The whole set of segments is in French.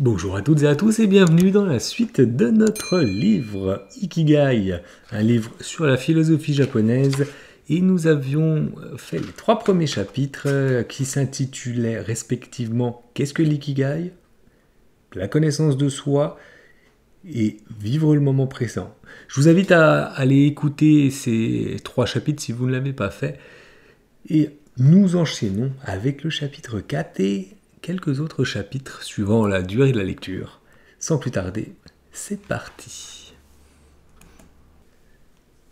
Bonjour à toutes et à tous et bienvenue dans la suite de notre livre Ikigai, un livre sur la philosophie japonaise, et nous avions fait les 3 premiers chapitres qui s'intitulaient respectivement Qu'est-ce que l'ikigai ? La connaissance de soi et vivre le moment présent. Je vous invite à aller écouter ces 3 chapitres si vous ne l'avez pas fait, et nous enchaînons avec le chapitre 4 et quelques autres chapitres suivant la durée de la lecture. Sans plus tarder, c'est parti.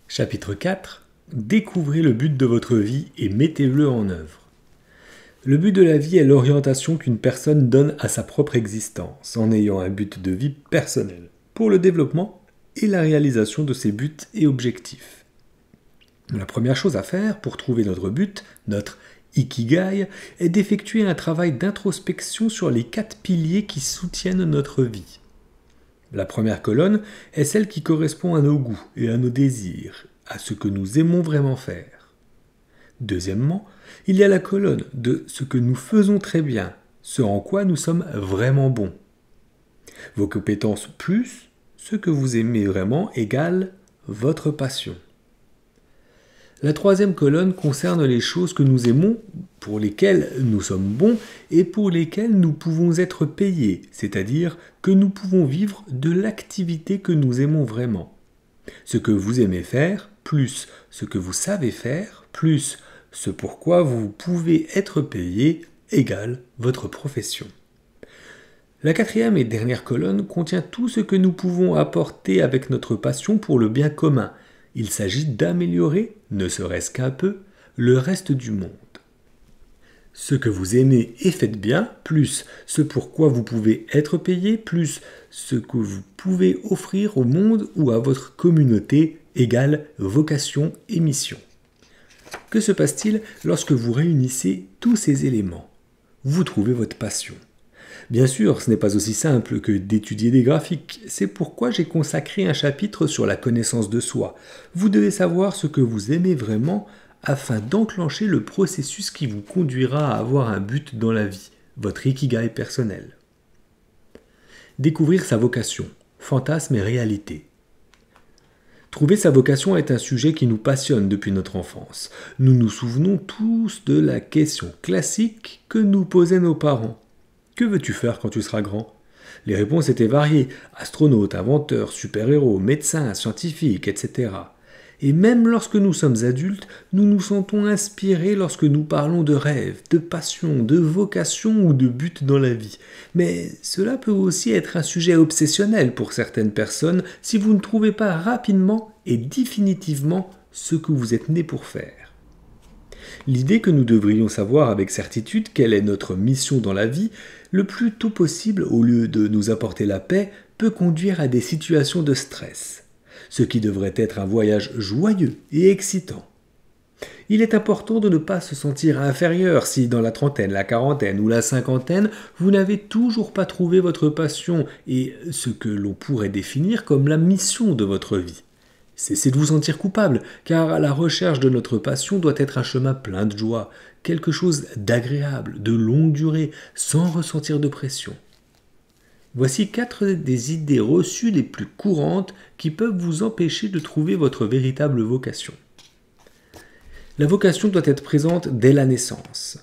Chapitre 4. Découvrez le but de votre vie et mettez-le en œuvre. Le but de la vie est l'orientation qu'une personne donne à sa propre existence, en ayant un but de vie personnel, pour le développement et la réalisation de ses buts et objectifs. La première chose à faire pour trouver notre but, notre Ikigai, est d'effectuer un travail d'introspection sur les 4 piliers qui soutiennent notre vie. La première colonne est celle qui correspond à nos goûts et à nos désirs, à ce que nous aimons vraiment faire. Deuxièmement, il y a la colonne de ce que nous faisons très bien, ce en quoi nous sommes vraiment bons. Vos compétences plus ce que vous aimez vraiment égale votre passion. La troisième colonne concerne les choses que nous aimons, pour lesquelles nous sommes bons et pour lesquelles nous pouvons être payés, c'est-à-dire que nous pouvons vivre de l'activité que nous aimons vraiment. Ce que vous aimez faire, plus ce que vous savez faire, plus ce pourquoi vous pouvez être payé, égale votre profession. La quatrième et dernière colonne contient tout ce que nous pouvons apporter avec notre passion pour le bien commun. Il s'agit d'améliorer, ne serait-ce qu'un peu, le reste du monde. Ce que vous aimez et faites bien, plus ce pourquoi vous pouvez être payé, plus ce que vous pouvez offrir au monde ou à votre communauté, égale vocation et mission. Que se passe-t-il lorsque vous réunissez tous ces éléments ? Vous trouvez votre passion. Bien sûr, ce n'est pas aussi simple que d'étudier des graphiques, c'est pourquoi j'ai consacré un chapitre sur la connaissance de soi. Vous devez savoir ce que vous aimez vraiment afin d'enclencher le processus qui vous conduira à avoir un but dans la vie, votre Ikigai personnel. Découvrir sa vocation, fantasme et réalité. Trouver sa vocation est un sujet qui nous passionne depuis notre enfance. Nous nous souvenons tous de la question classique que nous posaient nos parents. Que veux-tu faire quand tu seras grand ? Les réponses étaient variées, astronaute, inventeur, super-héros, médecin, scientifique, etc. Et même lorsque nous sommes adultes, nous nous sentons inspirés lorsque nous parlons de rêve, de passion, de vocation ou de but dans la vie. Mais cela peut aussi être un sujet obsessionnel pour certaines personnes si vous ne trouvez pas rapidement et définitivement ce que vous êtes né pour faire. L'idée que nous devrions savoir avec certitude quelle est notre mission dans la vie, le plus tôt possible, au lieu de nous apporter la paix, peut conduire à des situations de stress, ce qui devrait être un voyage joyeux et excitant. Il est important de ne pas se sentir inférieur si dans la trentaine, la quarantaine ou la cinquantaine, vous n'avez toujours pas trouvé votre passion et ce que l'on pourrait définir comme la mission de votre vie. Cessez de vous sentir coupable, car la recherche de notre passion doit être un chemin plein de joie, quelque chose d'agréable, de longue durée, sans ressentir de pression. Voici 4 des idées reçues les plus courantes qui peuvent vous empêcher de trouver votre véritable vocation. La vocation doit être présente dès la naissance.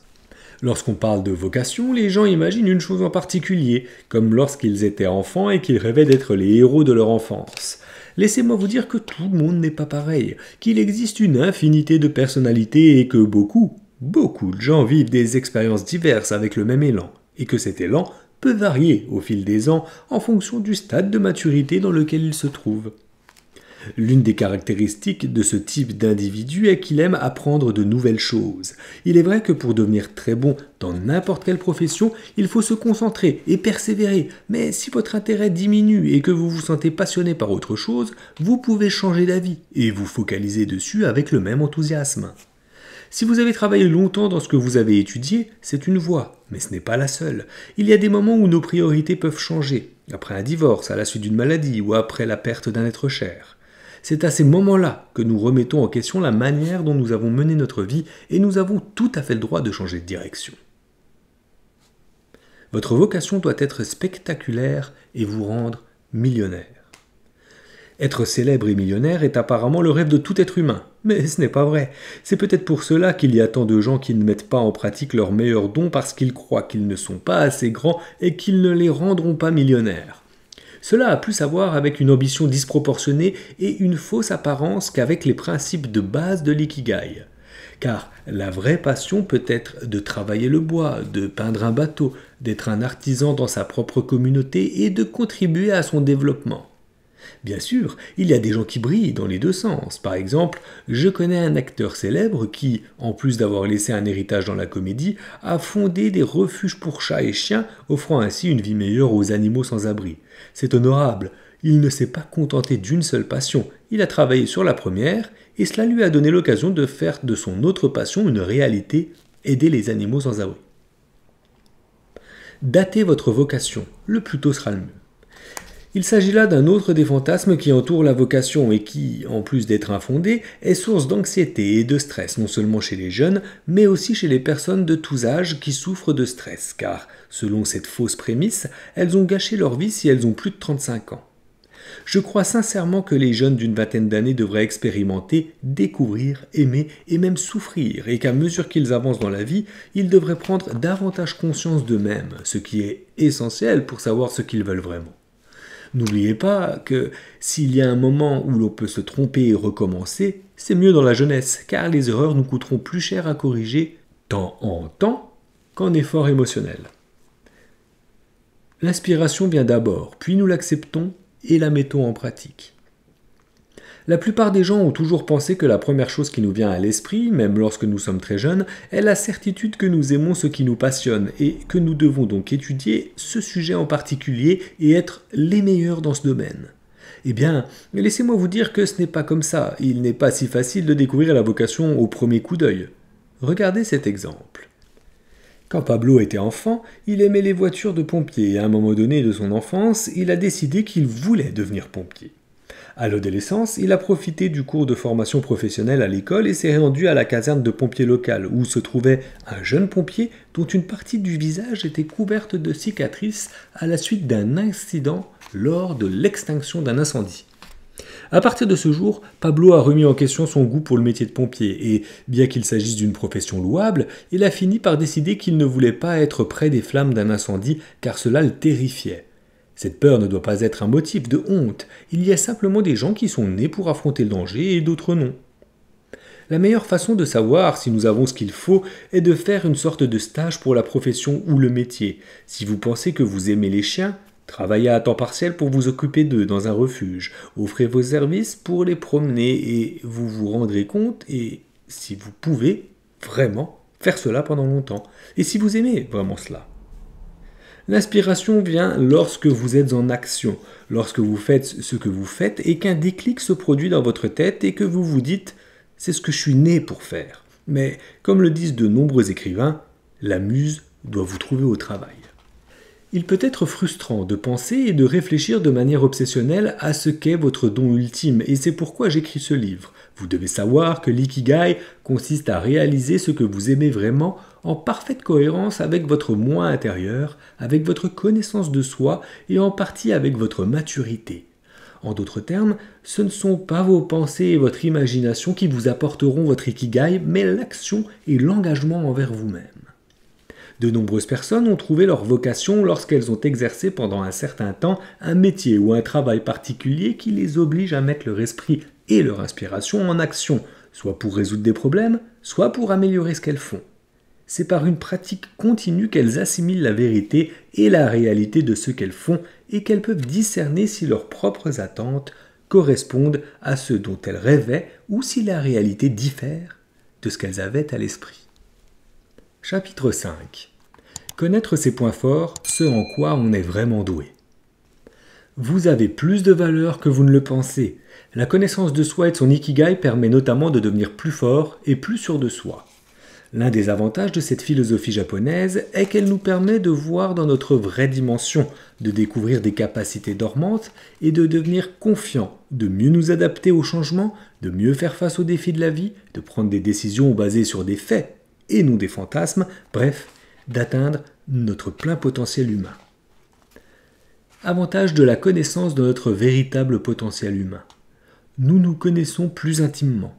Lorsqu'on parle de vocation, les gens imaginent une chose en particulier, comme lorsqu'ils étaient enfants et qu'ils rêvaient d'être les héros de leur enfance. Laissez-moi vous dire que tout le monde n'est pas pareil, qu'il existe une infinité de personnalités et que beaucoup de gens vivent des expériences diverses avec le même élan, et que cet élan peut varier au fil des ans en fonction du stade de maturité dans lequel il se trouve. L'une des caractéristiques de ce type d'individu est qu'il aime apprendre de nouvelles choses. Il est vrai que pour devenir très bon dans n'importe quelle profession, il faut se concentrer et persévérer. Mais si votre intérêt diminue et que vous vous sentez passionné par autre chose, vous pouvez changer d'avis et vous focaliser dessus avec le même enthousiasme. Si vous avez travaillé longtemps dans ce que vous avez étudié, c'est une voie, mais ce n'est pas la seule. Il y a des moments où nos priorités peuvent changer, après un divorce, à la suite d'une maladie ou après la perte d'un être cher. C'est à ces moments-là que nous remettons en question la manière dont nous avons mené notre vie et nous avons tout à fait le droit de changer de direction. Votre vocation doit être spectaculaire et vous rendre millionnaire. Être célèbre et millionnaire est apparemment le rêve de tout être humain, mais ce n'est pas vrai. C'est peut-être pour cela qu'il y a tant de gens qui ne mettent pas en pratique leurs meilleurs dons parce qu'ils croient qu'ils ne sont pas assez grands et qu'ils ne les rendront pas millionnaires. Cela a plus à voir avec une ambition disproportionnée et une fausse apparence qu'avec les principes de base de l'ikigai. Car la vraie passion peut être de travailler le bois, de peindre un bateau, d'être un artisan dans sa propre communauté et de contribuer à son développement. Bien sûr, il y a des gens qui brillent dans les deux sens. Par exemple, je connais un acteur célèbre qui, en plus d'avoir laissé un héritage dans la comédie, a fondé des refuges pour chats et chiens, offrant ainsi une vie meilleure aux animaux sans abri. C'est honorable. Il ne s'est pas contenté d'une seule passion. Il a travaillé sur la première, et cela lui a donné l'occasion de faire de son autre passion une réalité, aider les animaux sans abri. Datez votre vocation, le plus tôt sera le mieux. Il s'agit là d'un autre des fantasmes qui entourent la vocation et qui, en plus d'être infondé, est source d'anxiété et de stress non seulement chez les jeunes, mais aussi chez les personnes de tous âges qui souffrent de stress, car, selon cette fausse prémisse, elles ont gâché leur vie si elles ont plus de 35 ans. Je crois sincèrement que les jeunes d'une vingtaine d'années devraient expérimenter, découvrir, aimer et même souffrir, et qu'à mesure qu'ils avancent dans la vie, ils devraient prendre davantage conscience d'eux-mêmes, ce qui est essentiel pour savoir ce qu'ils veulent vraiment. N'oubliez pas que s'il y a un moment où l'on peut se tromper et recommencer, c'est mieux dans la jeunesse, car les erreurs nous coûteront plus cher à corriger, tant en temps qu'en effort émotionnel. L'inspiration vient d'abord, puis nous l'acceptons et la mettons en pratique. La plupart des gens ont toujours pensé que la première chose qui nous vient à l'esprit, même lorsque nous sommes très jeunes, est la certitude que nous aimons ce qui nous passionne et que nous devons donc étudier ce sujet en particulier et être les meilleurs dans ce domaine. Eh bien, laissez-moi vous dire que ce n'est pas comme ça. Il n'est pas si facile de découvrir la vocation au premier coup d'œil. Regardez cet exemple. Quand Pablo était enfant, il aimait les voitures de pompiers et à un moment donné de son enfance, il a décidé qu'il voulait devenir pompier. À l'adolescence, il a profité du cours de formation professionnelle à l'école et s'est rendu à la caserne de pompiers locale où se trouvait un jeune pompier dont une partie du visage était couverte de cicatrices à la suite d'un incident lors de l'extinction d'un incendie. À partir de ce jour, Pablo a remis en question son goût pour le métier de pompier et, bien qu'il s'agisse d'une profession louable, il a fini par décider qu'il ne voulait pas être près des flammes d'un incendie car cela le terrifiait. Cette peur ne doit pas être un motif de honte, il y a simplement des gens qui sont nés pour affronter le danger et d'autres non. La meilleure façon de savoir si nous avons ce qu'il faut est de faire une sorte de stage pour la profession ou le métier. Si vous pensez que vous aimez les chiens, travaillez à temps partiel pour vous occuper d'eux dans un refuge, offrez vos services pour les promener et vous vous rendrez compte, et si vous pouvez, vraiment, faire cela pendant longtemps. Et si vous aimez vraiment cela. L'inspiration vient lorsque vous êtes en action, lorsque vous faites ce que vous faites et qu'un déclic se produit dans votre tête et que vous vous dites « c'est ce que je suis né pour faire ». Mais comme le disent de nombreux écrivains, la muse doit vous trouver au travail. Il peut être frustrant de penser et de réfléchir de manière obsessionnelle à ce qu'est votre don ultime et c'est pourquoi j'écris ce livre. Vous devez savoir que l'ikigai consiste à réaliser ce que vous aimez vraiment en parfaite cohérence avec votre moi intérieur, avec votre connaissance de soi et en partie avec votre maturité. En d'autres termes, ce ne sont pas vos pensées et votre imagination qui vous apporteront votre ikigai, mais l'action et l'engagement envers vous-même. De nombreuses personnes ont trouvé leur vocation lorsqu'elles ont exercé pendant un certain temps un métier ou un travail particulier qui les oblige à mettre leur esprit et leur inspiration en action, soit pour résoudre des problèmes, soit pour améliorer ce qu'elles font. C'est par une pratique continue qu'elles assimilent la vérité et la réalité de ce qu'elles font et qu'elles peuvent discerner si leurs propres attentes correspondent à ce dont elles rêvaient ou si la réalité diffère de ce qu'elles avaient à l'esprit. Chapitre 5. Connaître ses points forts, ce en quoi on est vraiment doué. Vous avez plus de valeur que vous ne le pensez. La connaissance de soi et de son ikigai permet notamment de devenir plus fort et plus sûr de soi. L'un des avantages de cette philosophie japonaise est qu'elle nous permet de voir dans notre vraie dimension, de découvrir des capacités dormantes et de devenir confiants, de mieux nous adapter aux changements, de mieux faire face aux défis de la vie, de prendre des décisions basées sur des faits et non des fantasmes, bref, d'atteindre notre plein potentiel humain. Avantage de la connaissance de notre véritable potentiel humain. Nous nous connaissons plus intimement.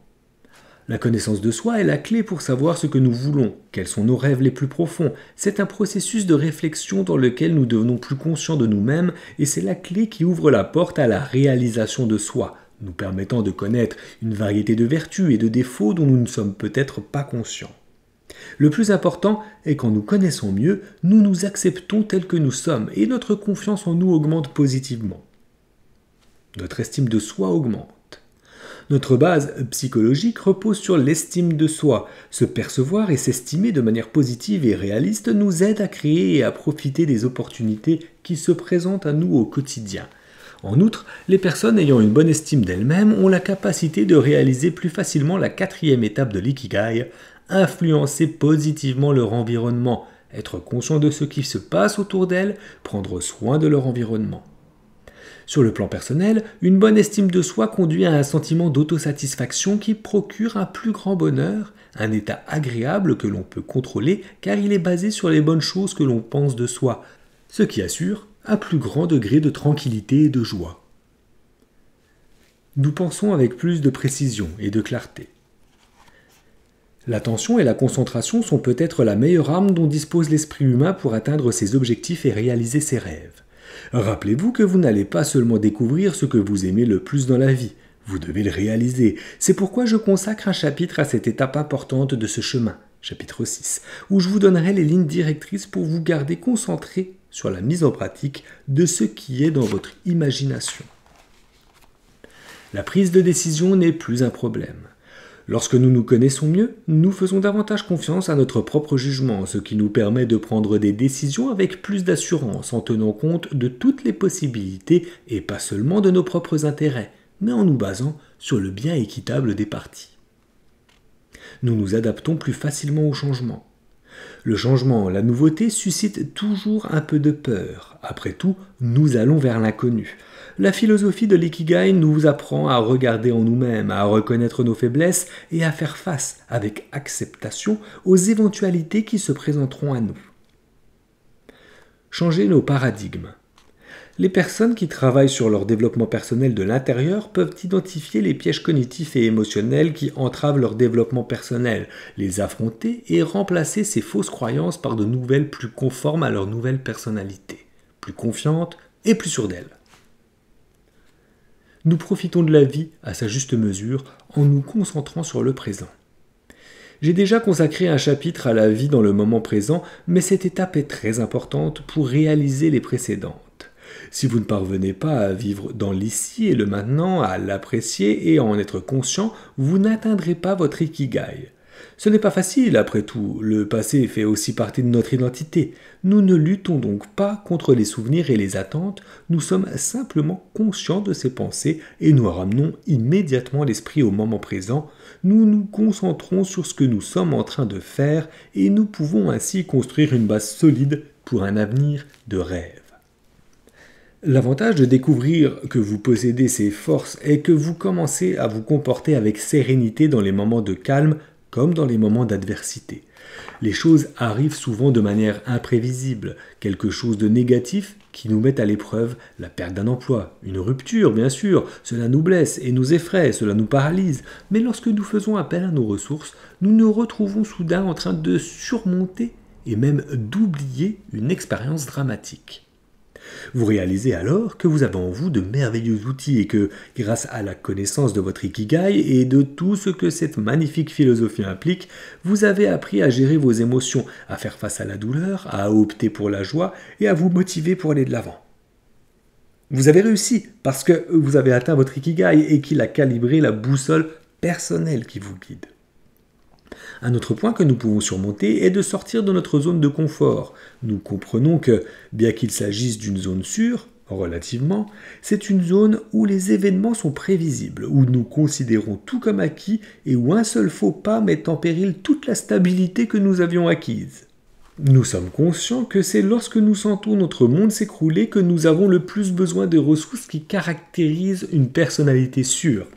La connaissance de soi est la clé pour savoir ce que nous voulons, quels sont nos rêves les plus profonds. C'est un processus de réflexion dans lequel nous devenons plus conscients de nous-mêmes et c'est la clé qui ouvre la porte à la réalisation de soi, nous permettant de connaître une variété de vertus et de défauts dont nous ne sommes peut-être pas conscients. Le plus important est qu'en nous connaissant mieux, nous nous acceptons tels que nous sommes et notre confiance en nous augmente positivement. Notre estime de soi augmente. Notre base psychologique repose sur l'estime de soi. Se percevoir et s'estimer de manière positive et réaliste nous aide à créer et à profiter des opportunités qui se présentent à nous au quotidien. En outre, les personnes ayant une bonne estime d'elles-mêmes ont la capacité de réaliser plus facilement la 4e étape de l'ikigai, influencer positivement leur environnement, être conscient de ce qui se passe autour d'elles, prendre soin de leur environnement. Sur le plan personnel, une bonne estime de soi conduit à un sentiment d'autosatisfaction qui procure un plus grand bonheur, un état agréable que l'on peut contrôler car il est basé sur les bonnes choses que l'on pense de soi, ce qui assure un plus grand degré de tranquillité et de joie. Nous pensons avec plus de précision et de clarté. L'attention et la concentration sont peut-être la meilleure arme dont dispose l'esprit humain pour atteindre ses objectifs et réaliser ses rêves. Rappelez-vous que vous n'allez pas seulement découvrir ce que vous aimez le plus dans la vie, vous devez le réaliser. C'est pourquoi je consacre un chapitre à cette étape importante de ce chemin, chapitre 6, où je vous donnerai les lignes directrices pour vous garder concentré sur la mise en pratique de ce qui est dans votre imagination. La prise de décision n'est plus un problème. Lorsque nous nous connaissons mieux, nous faisons davantage confiance à notre propre jugement, ce qui nous permet de prendre des décisions avec plus d'assurance en tenant compte de toutes les possibilités et pas seulement de nos propres intérêts, mais en nous basant sur le bien équitable des parties. Nous nous adaptons plus facilement au changement. Le changement, la nouveauté suscite toujours un peu de peur. Après tout, nous allons vers l'inconnu. La philosophie de l'ikigai nous apprend à regarder en nous-mêmes, à reconnaître nos faiblesses et à faire face avec acceptation aux éventualités qui se présenteront à nous. Changer nos paradigmes. Les personnes qui travaillent sur leur développement personnel de l'intérieur peuvent identifier les pièges cognitifs et émotionnels qui entravent leur développement personnel, les affronter et remplacer ces fausses croyances par de nouvelles plus conformes à leur nouvelle personnalité, plus confiantes et plus sûres d'elles. Nous profitons de la vie à sa juste mesure en nous concentrant sur le présent. J'ai déjà consacré un chapitre à la vie dans le moment présent, mais cette étape est très importante pour réaliser les précédentes. Si vous ne parvenez pas à vivre dans l'ici et le maintenant, à l'apprécier et à en être conscient, vous n'atteindrez pas votre ikigai. Ce n'est pas facile, après tout, le passé fait aussi partie de notre identité. Nous ne luttons donc pas contre les souvenirs et les attentes, nous sommes simplement conscients de ces pensées et nous ramenons immédiatement l'esprit au moment présent. Nous nous concentrons sur ce que nous sommes en train de faire et nous pouvons ainsi construire une base solide pour un avenir de rêve. L'avantage de découvrir que vous possédez ces forces est que vous commencez à vous comporter avec sérénité dans les moments de calme comme dans les moments d'adversité. Les choses arrivent souvent de manière imprévisible, quelque chose de négatif qui nous met à l'épreuve, la perte d'un emploi, une rupture bien sûr, cela nous blesse et nous effraie, cela nous paralyse, mais lorsque nous faisons appel à nos ressources, nous nous retrouvons soudain en train de surmonter et même d'oublier une expérience dramatique. Vous réalisez alors que vous avez en vous de merveilleux outils et que, grâce à la connaissance de votre ikigai et de tout ce que cette magnifique philosophie implique, vous avez appris à gérer vos émotions, à faire face à la douleur, à opter pour la joie et à vous motiver pour aller de l'avant. Vous avez réussi parce que vous avez atteint votre ikigai et qu'il a calibré la boussole personnelle qui vous guide. Un autre point que nous pouvons surmonter est de sortir de notre zone de confort. Nous comprenons que, bien qu'il s'agisse d'une zone sûre, relativement, c'est une zone où les événements sont prévisibles, où nous considérons tout comme acquis et où un seul faux pas met en péril toute la stabilité que nous avions acquise. Nous sommes conscients que c'est lorsque nous sentons notre monde s'écrouler que nous avons le plus besoin des ressources qui caractérisent une personnalité sûre.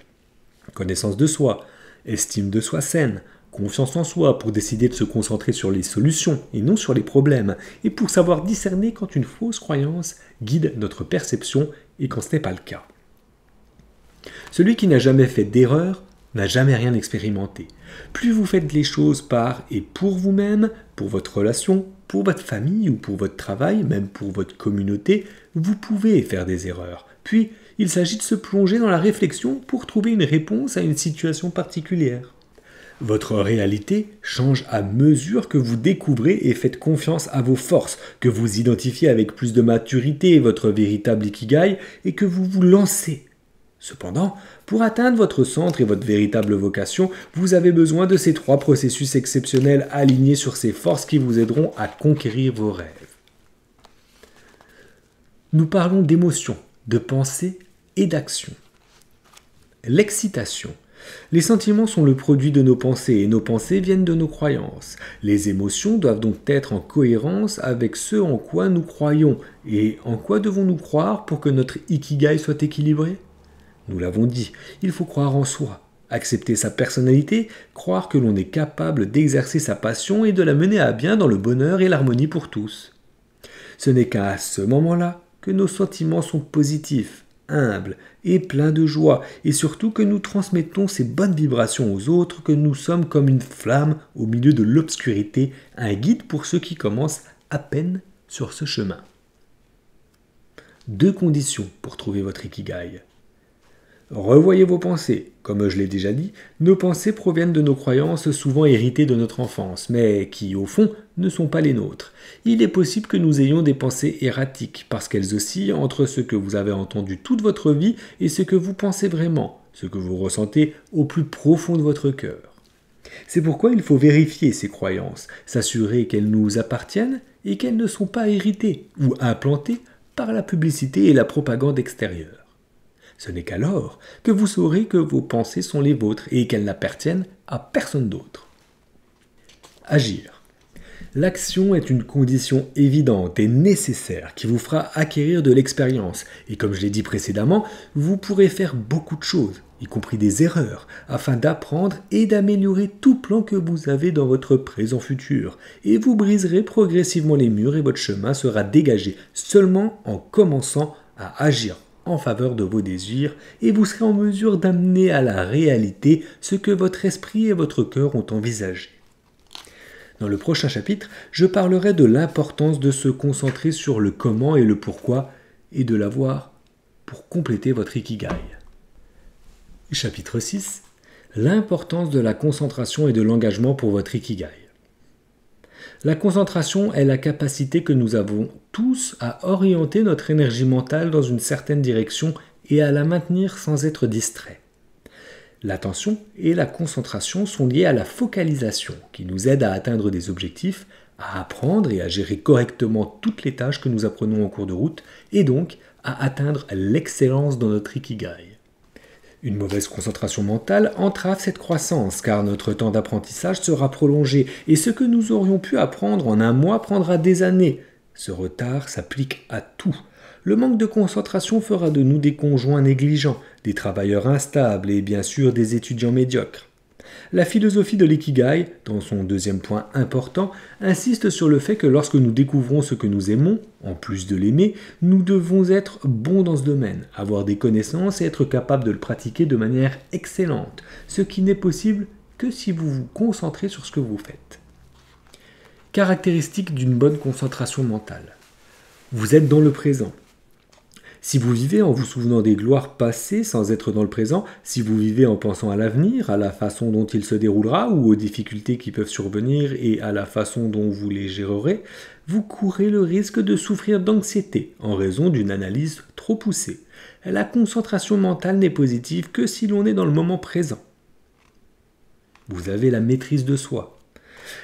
Connaissance de soi, estime de soi saine, confiance en soi pour décider de se concentrer sur les solutions et non sur les problèmes, et pour savoir discerner quand une fausse croyance guide notre perception et quand ce n'est pas le cas. Celui qui n'a jamais fait d'erreur n'a jamais rien expérimenté. Plus vous faites les choses par et pour vous-même, pour votre relation, pour votre famille ou pour votre travail, même pour votre communauté, vous pouvez faire des erreurs. Puis, il s'agit de se plonger dans la réflexion pour trouver une réponse à une situation particulière. Votre réalité change à mesure que vous découvrez et faites confiance à vos forces, que vous identifiez avec plus de maturité votre véritable ikigai et que vous vous lancez. Cependant, pour atteindre votre centre et votre véritable vocation, vous avez besoin de ces 3 processus exceptionnels alignés sur ces forces qui vous aideront à conquérir vos rêves. Nous parlons d'émotions, de pensée et d'action. L'excitation. Les sentiments sont le produit de nos pensées et nos pensées viennent de nos croyances. Les émotions doivent donc être en cohérence avec ce en quoi nous croyons. Et en quoi devons-nous croire pour que notre ikigai soit équilibré ? Nous l'avons dit, il faut croire en soi, accepter sa personnalité, croire que l'on est capable d'exercer sa passion et de la mener à bien dans le bonheur et l'harmonie pour tous. Ce n'est qu'à ce moment-là que nos sentiments sont positifs, humbles et pleins de joie, et surtout que nous transmettons ces bonnes vibrations aux autres, que nous sommes comme une flamme au milieu de l'obscurité, un guide pour ceux qui commencent à peine sur ce chemin. 2 conditions pour trouver votre ikigai. Revoyez vos pensées. Comme je l'ai déjà dit, nos pensées proviennent de nos croyances souvent héritées de notre enfance, mais qui, au fond, ne sont pas les nôtres. Il est possible que nous ayons des pensées erratiques, parce qu'elles oscillent entre ce que vous avez entendu toute votre vie et ce que vous pensez vraiment, ce que vous ressentez au plus profond de votre cœur. C'est pourquoi il faut vérifier ces croyances, s'assurer qu'elles nous appartiennent et qu'elles ne sont pas héritées ou implantées par la publicité et la propagande extérieure. Ce n'est qu'alors que vous saurez que vos pensées sont les vôtres et qu'elles n'appartiennent à personne d'autre. Agir. L'action est une condition évidente et nécessaire qui vous fera acquérir de l'expérience. Et comme je l'ai dit précédemment, vous pourrez faire beaucoup de choses, y compris des erreurs, afin d'apprendre et d'améliorer tout plan que vous avez dans votre présent futur. Et vous briserez progressivement les murs et votre chemin sera dégagé seulement en commençant à agir en faveur de vos désirs, et vous serez en mesure d'amener à la réalité ce que votre esprit et votre cœur ont envisagé. Dans le prochain chapitre, je parlerai de l'importance de se concentrer sur le comment et le pourquoi, et de l'avoir pour compléter votre ikigai. Chapitre 6. L'importance de la concentration et de l'engagement pour votre ikigai. La concentration est la capacité que nous avons tous à orienter notre énergie mentale dans une certaine direction et à la maintenir sans être distrait. L'attention et la concentration sont liées à la focalisation, qui nous aide à atteindre des objectifs, à apprendre et à gérer correctement toutes les tâches que nous apprenons en cours de route, et donc à atteindre l'excellence dans notre ikigai. Une mauvaise concentration mentale entrave cette croissance, car notre temps d'apprentissage sera prolongé, et ce que nous aurions pu apprendre en un mois prendra des années. Ce retard s'applique à tout. Le manque de concentration fera de nous des conjoints négligents, des travailleurs instables et bien sûr des étudiants médiocres. La philosophie de l'ikigai, dans son 2e point important, insiste sur le fait que lorsque nous découvrons ce que nous aimons, en plus de l'aimer, nous devons être bons dans ce domaine, avoir des connaissances et être capables de le pratiquer de manière excellente, ce qui n'est possible que si vous vous concentrez sur ce que vous faites. Caractéristique d'une bonne concentration mentale. Vous êtes dans le présent. Si vous vivez en vous souvenant des gloires passées sans être dans le présent, si vous vivez en pensant à l'avenir, à la façon dont il se déroulera ou aux difficultés qui peuvent survenir et à la façon dont vous les gérerez, vous courez le risque de souffrir d'anxiété en raison d'une analyse trop poussée. La concentration mentale n'est positive que si l'on est dans le moment présent. Vous avez la maîtrise de soi.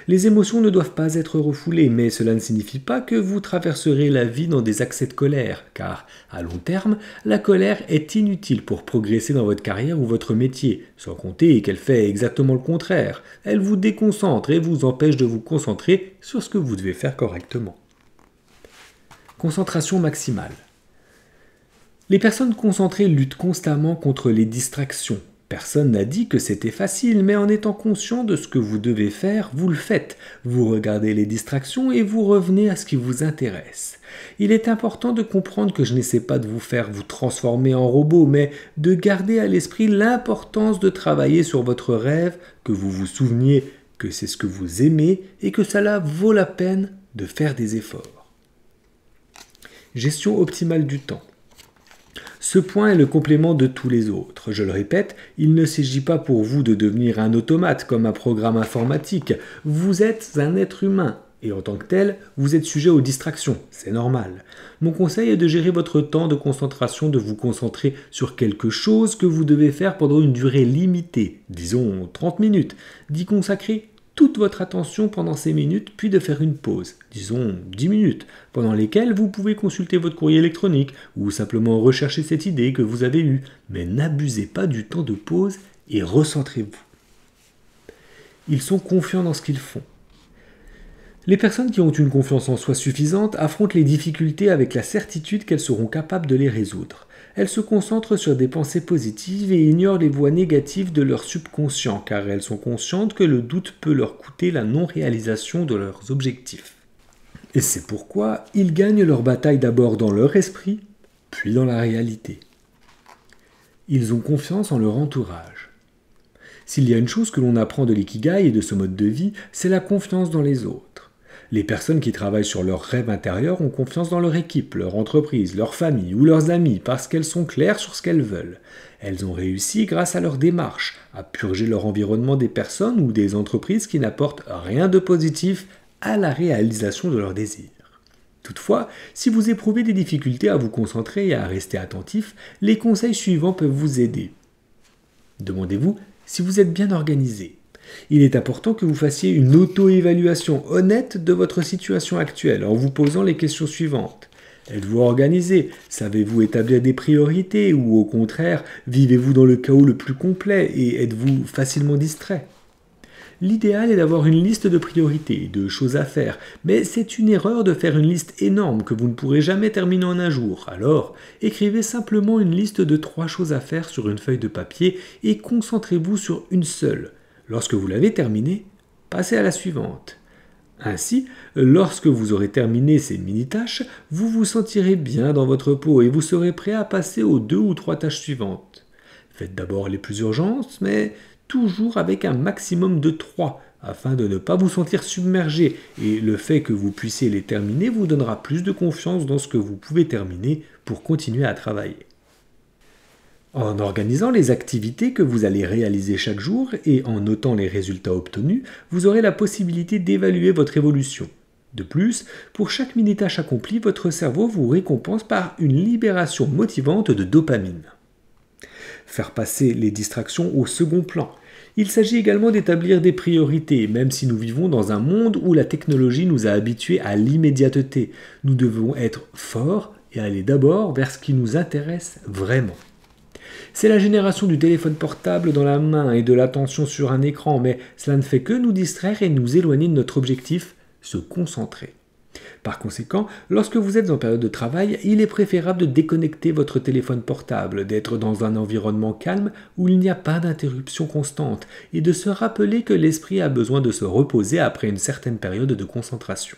Les émotions ne doivent pas être refoulées, mais cela ne signifie pas que vous traverserez la vie dans des accès de colère, car, à long terme, la colère est inutile pour progresser dans votre carrière ou votre métier, sans compter qu'elle fait exactement le contraire. Elle vous déconcentre et vous empêche de vous concentrer sur ce que vous devez faire correctement. Concentration maximale. Les personnes concentrées luttent constamment contre les distractions, Personne n'a dit que c'était facile, mais en étant conscient de ce que vous devez faire, vous le faites. Vous regardez les distractions et vous revenez à ce qui vous intéresse. Il est important de comprendre que je n'essaie pas de vous faire vous transformer en robot, mais de garder à l'esprit l'importance de travailler sur votre rêve, que vous vous souveniez que c'est ce que vous aimez et que cela vaut la peine de faire des efforts. Gestion optimale du temps. Ce point est le complément de tous les autres. Je le répète, il ne s'agit pas pour vous de devenir un automate comme un programme informatique. Vous êtes un être humain et en tant que tel, vous êtes sujet aux distractions. C'est normal. Mon conseil est de gérer votre temps de concentration, de vous concentrer sur quelque chose que vous devez faire pendant une durée limitée, disons 30 minutes, d'y consacrer toute votre attention pendant ces minutes, puis de faire une pause, disons 10 minutes, pendant lesquelles vous pouvez consulter votre courrier électronique ou simplement rechercher cette idée que vous avez eue. Mais n'abusez pas du temps de pause et recentrez-vous. Ils sont confiants dans ce qu'ils font. Les personnes qui ont une confiance en soi suffisante affrontent les difficultés avec la certitude qu'elles seront capables de les résoudre. Elles se concentrent sur des pensées positives et ignorent les voix négatives de leur subconscient, car elles sont conscientes que le doute peut leur coûter la non-réalisation de leurs objectifs. Et c'est pourquoi ils gagnent leur bataille d'abord dans leur esprit, puis dans la réalité. Ils ont confiance en leur entourage. S'il y a une chose que l'on apprend de l'ikigai et de ce mode de vie, c'est la confiance dans les autres. Les personnes qui travaillent sur leur rêve intérieur ont confiance dans leur équipe, leur entreprise, leur famille ou leurs amis parce qu'elles sont claires sur ce qu'elles veulent. Elles ont réussi grâce à leur démarche à purger leur environnement des personnes ou des entreprises qui n'apportent rien de positif à la réalisation de leurs désirs. Toutefois, si vous éprouvez des difficultés à vous concentrer et à rester attentif, les conseils suivants peuvent vous aider. Demandez-vous si vous êtes bien organisé. Il est important que vous fassiez une auto-évaluation honnête de votre situation actuelle en vous posant les questions suivantes. Êtes-vous organisé? Savez-vous établir des priorités? Ou au contraire, vivez-vous dans le chaos le plus complet et êtes-vous facilement distrait? L'idéal est d'avoir une liste de priorités, de choses à faire, mais c'est une erreur de faire une liste énorme que vous ne pourrez jamais terminer en un jour. Alors, écrivez simplement une liste de 3 choses à faire sur une feuille de papier et concentrez-vous sur une seule. Lorsque vous l'avez terminée, passez à la suivante. Ainsi, lorsque vous aurez terminé ces mini-tâches, vous vous sentirez bien dans votre peau et vous serez prêt à passer aux 2 ou 3 tâches suivantes. Faites d'abord les plus urgentes, mais toujours avec un maximum de 3, afin de ne pas vous sentir submergé, et le fait que vous puissiez les terminer vous donnera plus de confiance dans ce que vous pouvez terminer pour continuer à travailler. En organisant les activités que vous allez réaliser chaque jour et en notant les résultats obtenus, vous aurez la possibilité d'évaluer votre évolution. De plus, pour chaque mini-tâche accomplie, votre cerveau vous récompense par une libération motivante de dopamine. Faire passer les distractions au second plan. Il s'agit également d'établir des priorités, même si nous vivons dans un monde où la technologie nous a habitués à l'immédiateté. Nous devons être forts et aller d'abord vers ce qui nous intéresse vraiment. C'est la génération du téléphone portable dans la main et de l'attention sur un écran, mais cela ne fait que nous distraire et nous éloigner de notre objectif, se concentrer. Par conséquent, lorsque vous êtes en période de travail, il est préférable de déconnecter votre téléphone portable, d'être dans un environnement calme où il n'y a pas d'interruption constante, et de se rappeler que l'esprit a besoin de se reposer après une certaine période de concentration.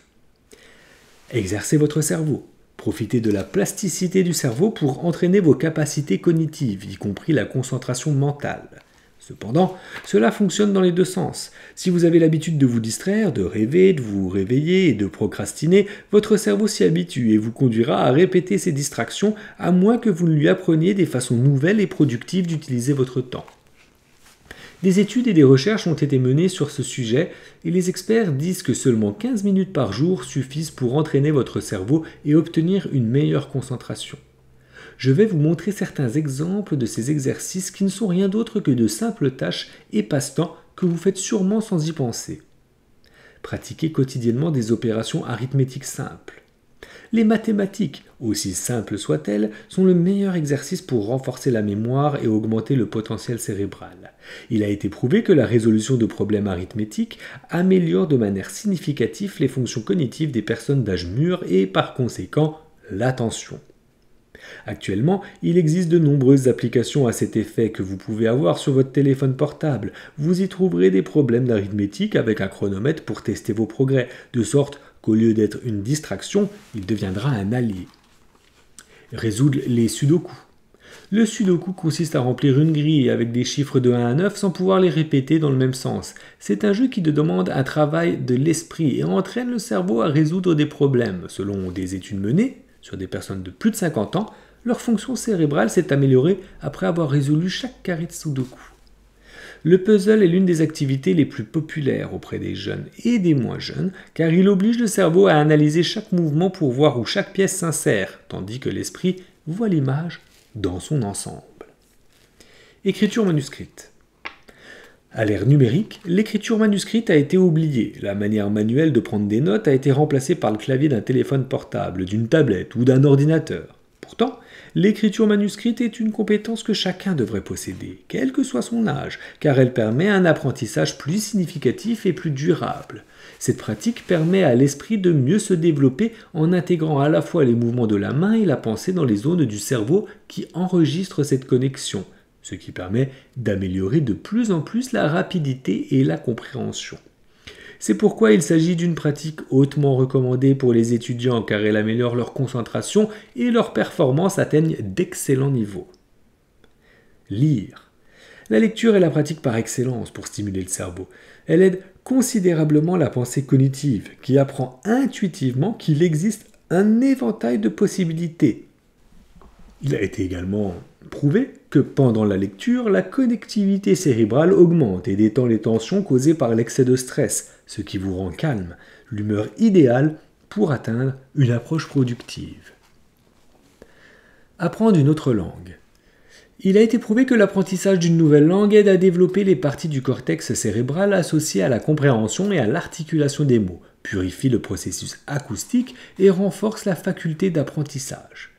Exercez votre cerveau. Profitez de la plasticité du cerveau pour entraîner vos capacités cognitives, y compris la concentration mentale. Cependant, cela fonctionne dans les 2 sens. Si vous avez l'habitude de vous distraire, de rêver, de vous réveiller et de procrastiner, votre cerveau s'y habitue et vous conduira à répéter ces distractions à moins que vous ne lui appreniez des façons nouvelles et productives d'utiliser votre temps. Des études et des recherches ont été menées sur ce sujet et les experts disent que seulement 15 minutes par jour suffisent pour entraîner votre cerveau et obtenir une meilleure concentration. Je vais vous montrer certains exemples de ces exercices qui ne sont rien d'autre que de simples tâches et passe-temps que vous faites sûrement sans y penser. Pratiquez quotidiennement des opérations arithmétiques simples. Les mathématiques, aussi simples soient-elles, sont le meilleur exercice pour renforcer la mémoire et augmenter le potentiel cérébral. Il a été prouvé que la résolution de problèmes arithmétiques améliore de manière significative les fonctions cognitives des personnes d'âge mûr et par conséquent l'attention. Actuellement, il existe de nombreuses applications à cet effet que vous pouvez avoir sur votre téléphone portable. Vous y trouverez des problèmes d'arithmétique avec un chronomètre pour tester vos progrès, de sorte qu'au lieu d'être une distraction, il deviendra un allié. Résoudre les sudoku. Le sudoku consiste à remplir une grille avec des chiffres de 1 à 9 sans pouvoir les répéter dans le même sens. C'est un jeu qui demande un travail de l'esprit et entraîne le cerveau à résoudre des problèmes. Selon des études menées sur des personnes de plus de 50 ans, leur fonction cérébrale s'est améliorée après avoir résolu chaque carré de sudoku. Le puzzle est l'une des activités les plus populaires auprès des jeunes et des moins jeunes, car il oblige le cerveau à analyser chaque mouvement pour voir où chaque pièce s'insère, tandis que l'esprit voit l'image dans son ensemble. Écriture manuscrite. À l'ère numérique, l'écriture manuscrite a été oubliée. La manière manuelle de prendre des notes a été remplacée par le clavier d'un téléphone portable, d'une tablette ou d'un ordinateur. Pourtant, l'écriture manuscrite est une compétence que chacun devrait posséder, quel que soit son âge, car elle permet un apprentissage plus significatif et plus durable. Cette pratique permet à l'esprit de mieux se développer en intégrant à la fois les mouvements de la main et la pensée dans les zones du cerveau qui enregistrent cette connexion, ce qui permet d'améliorer de plus en plus la rapidité et la compréhension. C'est pourquoi il s'agit d'une pratique hautement recommandée pour les étudiants car elle améliore leur concentration et leurs performances atteignent d'excellents niveaux. Lire. La lecture est la pratique par excellence pour stimuler le cerveau. Elle aide considérablement la pensée cognitive qui apprend intuitivement qu'il existe un éventail de possibilités. Il a été également prouvé que pendant la lecture, la connectivité cérébrale augmente et détend les tensions causées par l'excès de stress, ce qui vous rend calme, l'humeur idéale pour atteindre une approche productive. Apprendre une autre langue. Il a été prouvé que l'apprentissage d'une nouvelle langue aide à développer les parties du cortex cérébral associées à la compréhension et à l'articulation des mots, purifie le processus acoustique et renforce la faculté d'apprentissage.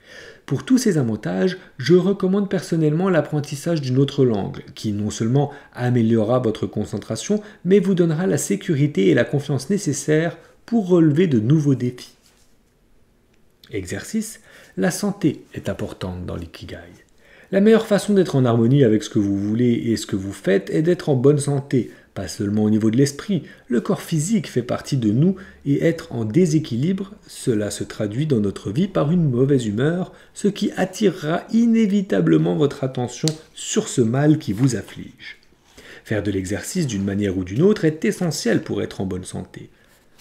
Pour tous ces avantages, je recommande personnellement l'apprentissage d'une autre langue, qui non seulement améliorera votre concentration, mais vous donnera la sécurité et la confiance nécessaires pour relever de nouveaux défis. Exercice. La santé est importante dans l'ikigai. La meilleure façon d'être en harmonie avec ce que vous voulez et ce que vous faites est d'être en bonne santé, pas seulement au niveau de l'esprit. Le corps physique fait partie de nous et être en déséquilibre, cela se traduit dans notre vie par une mauvaise humeur, ce qui attirera inévitablement votre attention sur ce mal qui vous afflige. Faire de l'exercice d'une manière ou d'une autre est essentiel pour être en bonne santé.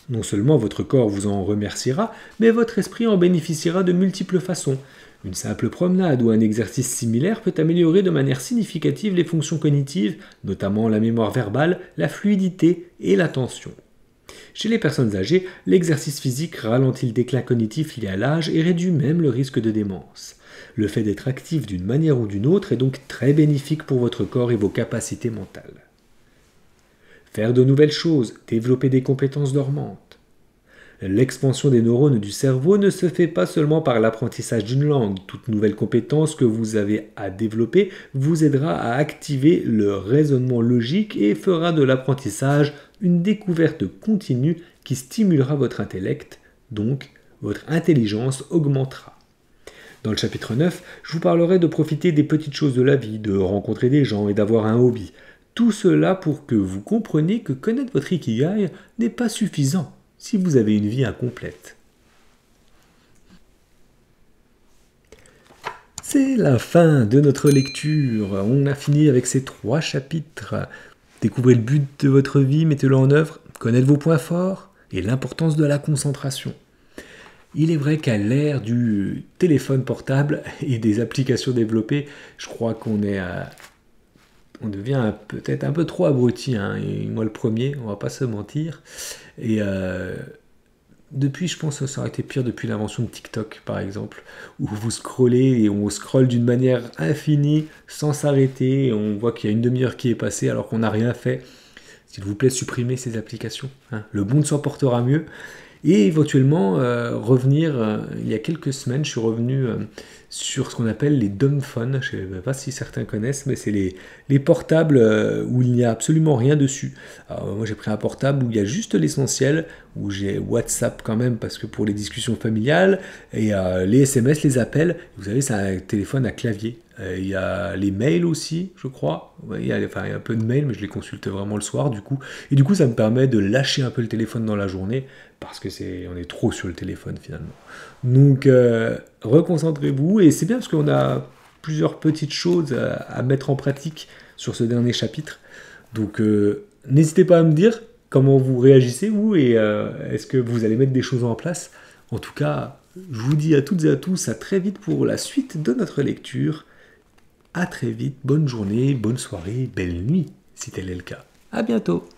Non seulement votre corps vous en remerciera, mais votre esprit en bénéficiera de multiples façons. Une simple promenade ou un exercice similaire peut améliorer de manière significative les fonctions cognitives, notamment la mémoire verbale, la fluidité et l'attention. Chez les personnes âgées, l'exercice physique ralentit le déclin cognitif lié à l'âge et réduit même le risque de démence. Le fait d'être actif d'une manière ou d'une autre est donc très bénéfique pour votre corps et vos capacités mentales. Faire de nouvelles choses, développer des compétences dormantes. L'expansion des neurones du cerveau ne se fait pas seulement par l'apprentissage d'une langue. Toute nouvelle compétence que vous avez à développer vous aidera à activer le raisonnement logique et fera de l'apprentissage une découverte continue qui stimulera votre intellect, donc votre intelligence augmentera. Dans le chapitre 9, je vous parlerai de profiter des petites choses de la vie, de rencontrer des gens et d'avoir un hobby. Tout cela pour que vous compreniez que connaître votre ikigai n'est pas suffisant si vous avez une vie incomplète. C'est la fin de notre lecture. On a fini avec ces 3 chapitres. Découvrez le but de votre vie, mettez-le en œuvre, connaître vos points forts et l'importance de la concentration. Il est vrai qu'à l'ère du téléphone portable et des applications développées, je crois qu'on devient peut-être un peu trop abruti, hein, et moi le premier, on va pas se mentir. Et depuis, je pense que ça aurait été pire depuis l'invention de TikTok, par exemple, où vous scrollez et on scrolle d'une manière infinie, sans s'arrêter, et on voit qu'il y a une demi-heure qui est passée alors qu'on n'a rien fait. S'il vous plaît, supprimez ces applications. Hein. Le monde s'en portera mieux. Et éventuellement, revenir, il y a quelques semaines, je suis revenu sur ce qu'on appelle les dumb phones. Je ne sais pas si certains connaissent, mais c'est les portables où il n'y a absolument rien dessus. Alors, moi j'ai pris un portable où il y a juste l'essentiel, où j'ai WhatsApp quand même, parce que pour les discussions familiales, et les SMS, les appels, vous savez, c'est un téléphone à clavier. Il y a les mails aussi, je crois. Ouais, il y a un peu de mails, mais je les consulte vraiment le soir, du coup. Et du coup, ça me permet de lâcher un peu le téléphone dans la journée, parce que on est trop sur le téléphone finalement. Donc, reconcentrez-vous, et c'est bien parce qu'on a plusieurs petites choses à mettre en pratique sur ce dernier chapitre. Donc, n'hésitez pas à me dire comment vous réagissez, vous, et est-ce que vous allez mettre des choses en place. En tout cas, je vous dis à toutes et à tous à très vite pour la suite de notre lecture. À très vite, bonne journée, bonne soirée, belle nuit, si tel est le cas. À bientôt.